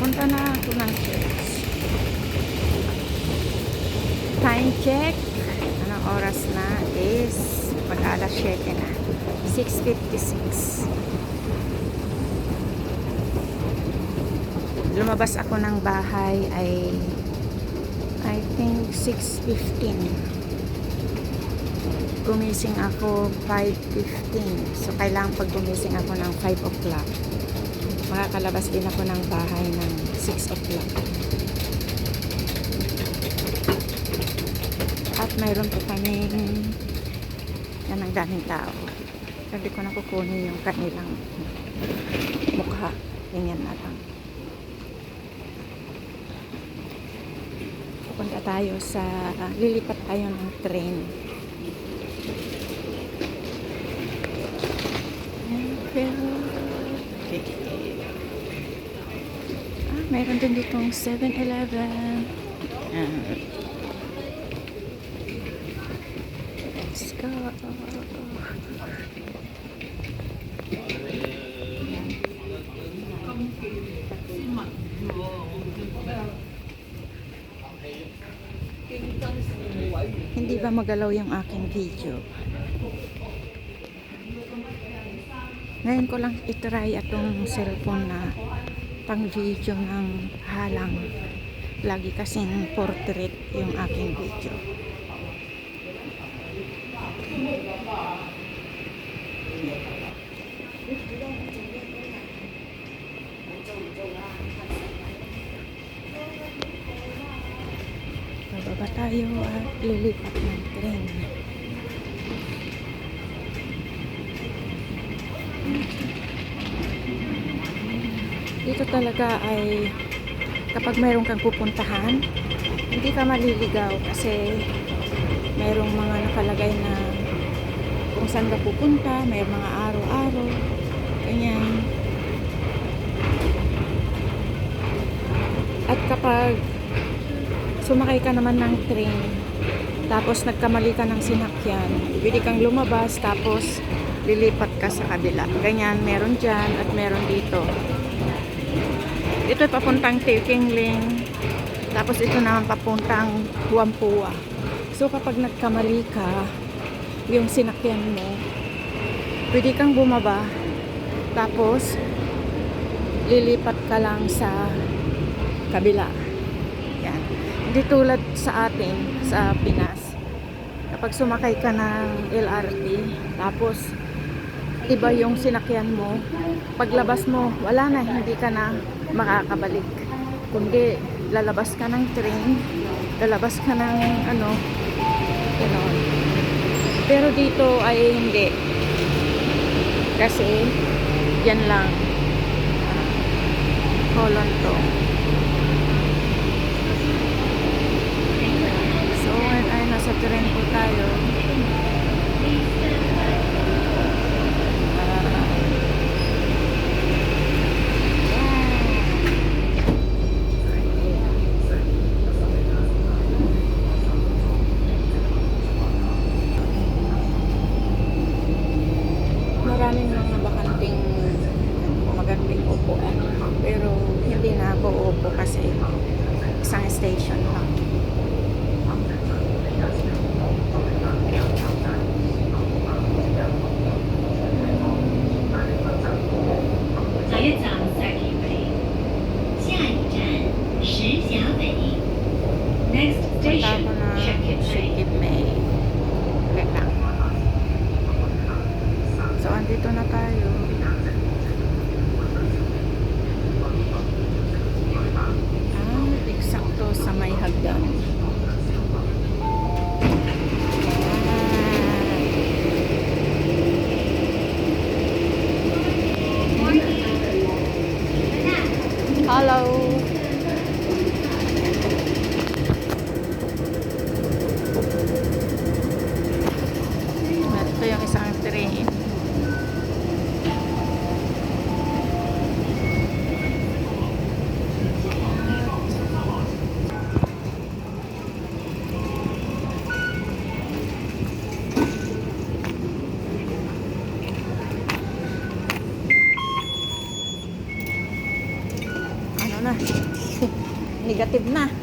Punta na ako ng church. Time check. Anong oras na is mag-alas 7 na. 6:56. Lumabas ako ng bahay ay I think 6:15. Gumising ako 5:15. So kailangan pag gumising ako ng 5 o'clock, makakalabas din ako ng bahay ng 6 o'clock. At mayroon po kaming yan ang daming tao. Hindi ko na kukunin yung kanilang mukha. Ganyan na lang. Pupunta tayo sa lilipat tayo ng train. Mayroon din ditong 7-Eleven. Let's go. Hindi ba magalaw yung aking video? Ngayon ko lang itry atong cellphone na pang video ng halang. Lagi kasing portrait yung aking video. Bababa tayo at lilipat ng train. Dito talaga ay kapag mayroon kang pupuntahan, hindi ka maliligaw kasi mayroong mga nakalagay na kung saan ka pupunta, may mga araw-araw, ganyan. At kapag sumakay ka naman ng train, tapos nagkamali ka ng sinakyan, pwede kang lumabas, tapos lilipat ka sa kabila. Ganyan, meron dyan at meron dito. Ito papuntang Tingling, tapos ito naman papuntang Huampua. So kapag nagkamali ka, yung sinakyan mo, pwede kang bumaba, tapos lilipat ka lang sa kabila. Yan. Hindi tulad sa atin, sa Pinas. Kapag sumakay ka ng LRT, tapos iba yung sinakyan mo, paglabas mo, wala na, hindi ka na makakabalik. Kundi lalabas ka ng train, lalabas ka ng gano'n. Pero dito ay hindi. Kasi yan lang. Holon to. So, ay nasa train po tayo. Maraming mga magandang upuan, pero hindi na ako uupo kasi isang station lang. Negative na.